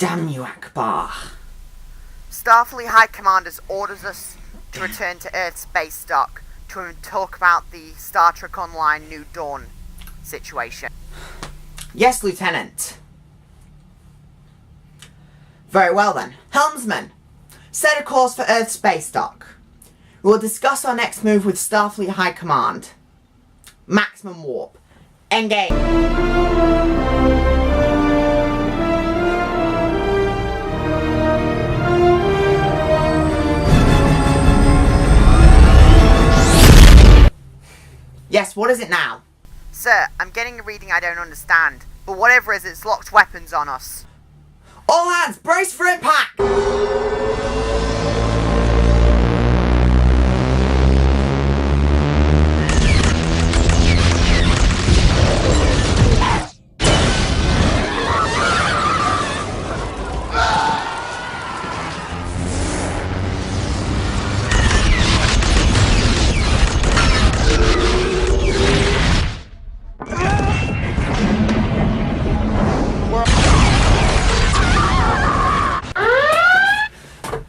Damn you, Akbar. Starfleet High Commanders orders us to return to Earth's base dock to talk about the Star Trek Online New Dawn situation. Yes, Lieutenant. Very well then. Helmsman, set a course for Earth's base dock. We will discuss our next move with Starfleet High Command. Maximum warp. Engage. Yes, what is it now? Sir, I'm getting a reading I don't understand, but whatever it is, it's locked weapons on us. All hands, brace for impact!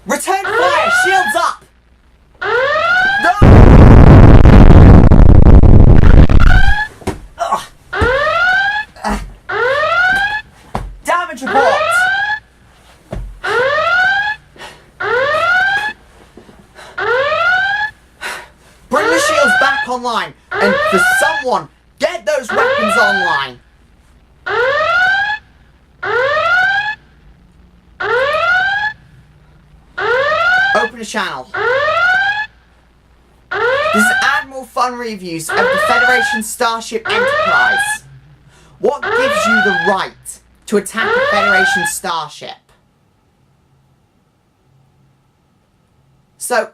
Return fire! Shields up! No! Damage report! Bring the shields back online, and for someone, get those weapons online! Open a channel. This is Admiral FunReviews of the Federation Starship Enterprise. What gives you the right to attack a Federation starship? So,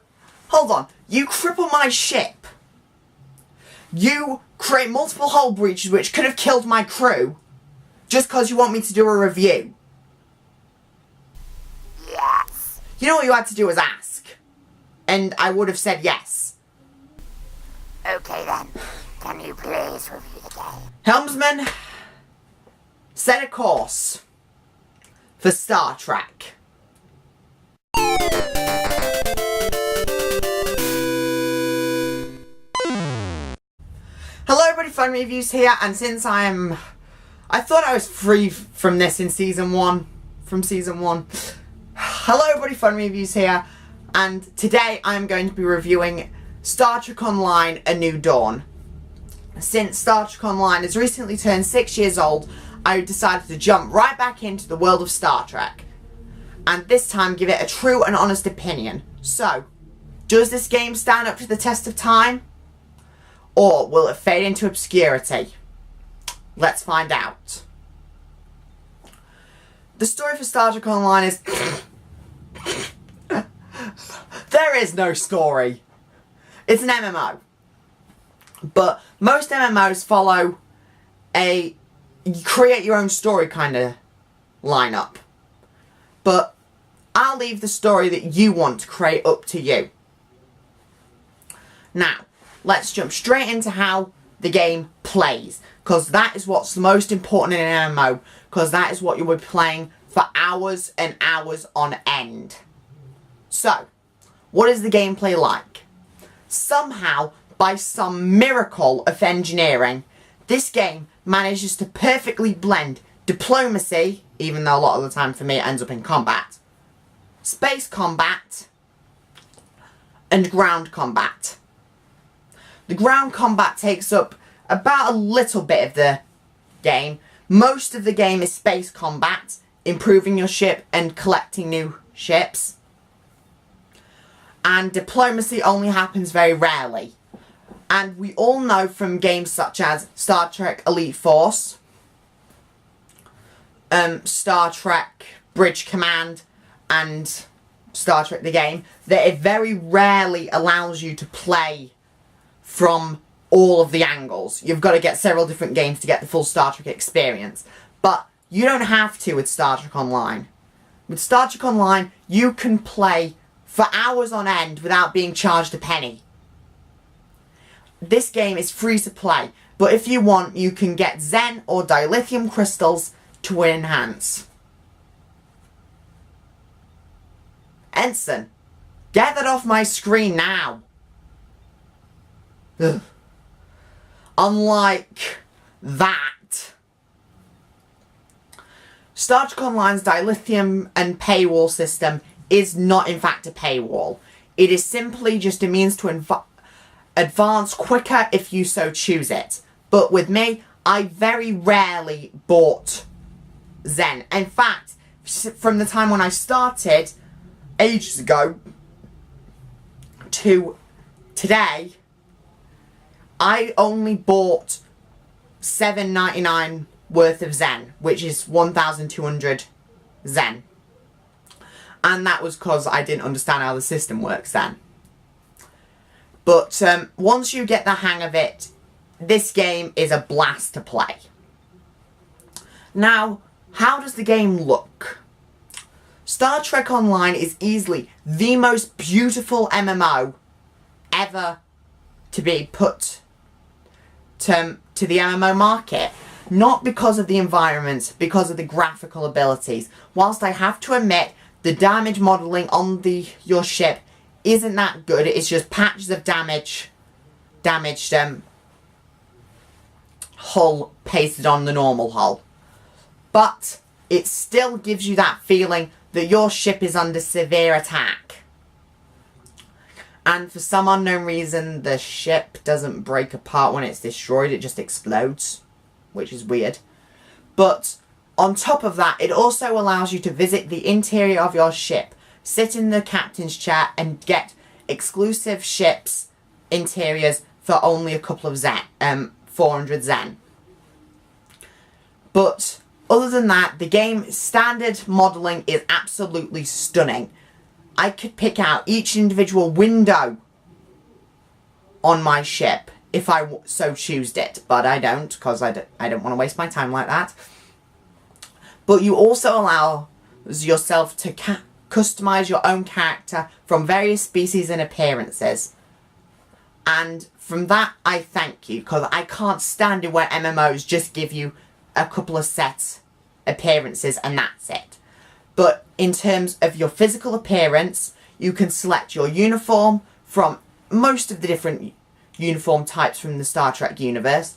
hold on. You cripple my ship. You create multiple hull breaches which could have killed my crew just because you want me to do a review. Yes. You know what you had to do was ask. And I would have said yes. Okay then, can you please review the game? Helmsman, set a course for Star Trek. Hello everybody, FunReviews here, and since I thought I was free from this in season 1, Hello everybody, FunReviews here, and today I'm going to be reviewing Star Trek Online A New Dawn. Since Star Trek Online has recently turned 6 years old, I decided to jump right back into the world of Star Trek, and this time give it a true and honest opinion. So, does this game stand up to the test of time? Or will it fade into obscurity? Let's find out. The story for Star Trek Online is... There is no story. It's an MMO. But most MMOs follow a create your own story kind of lineup. But I'll leave the story that you want to create up to you. Now, let's jump straight into how the game plays, because that is what's the most important in an MMO, because that is what you'll be playing for hours and hours on end. So, what is the gameplay like? Somehow, by some miracle of engineering, this game manages to perfectly blend diplomacy, even though a lot of the time for me it ends up in combat, space combat, and ground combat. The ground combat takes up about a little bit of the game. Most of the game is space combat, improving your ship and collecting new ships. And diplomacy only happens very rarely. And we all know from games such as Star Trek Elite Force, Star Trek Bridge Command, and Star Trek the game, that it very rarely allows you to play from all of the angles. You've got to get several different games to get the full Star Trek experience. But you don't have to with Star Trek Online. With Star Trek Online, you can play for hours on end without being charged a penny. This game is free to play, but if you want, you can get Zen or dilithium crystals to enhance. Ensign, get that off my screen now. Ugh. Unlike that, Star Trek Online's dilithium and paywall system is not in fact a paywall. It is simply just a means to advance quicker if you so choose it. But with me, I very rarely bought Zen. In fact, from the time when I started, ages ago, to today, I only bought $7.99 worth of Zen, which is 1,200 Zen. And that was because I didn't understand how the system works then. But once you get the hang of it, this game is a blast to play. Now, how does the game look? Star Trek Online is easily the most beautiful MMO ever to be put to the MMO market. Not because of the environment, because of the graphical abilities. Whilst I have to admit, the damage modelling on your ship isn't that good. It's just patches of damaged hull pasted on the normal hull. But it still gives you that feeling that your ship is under severe attack. And for some unknown reason, the ship doesn't break apart when it's destroyed. It just explodes, which is weird. But on top of that, it also allows you to visit the interior of your ship, sit in the captain's chair, and get exclusive ships interiors for only a couple of 400 Zen. But other than that, the game standard modelling is absolutely stunning. I could pick out each individual window on my ship if I so choose it, but I don't, because I don't want to waste my time like that. But you also allow yourself to customize your own character from various species and appearances. And from that, I thank you, because I can't stand it where MMOs just give you a couple of set appearances and that's it. But in terms of your physical appearance, you can select your uniform from most of the different uniform types from the Star Trek universe.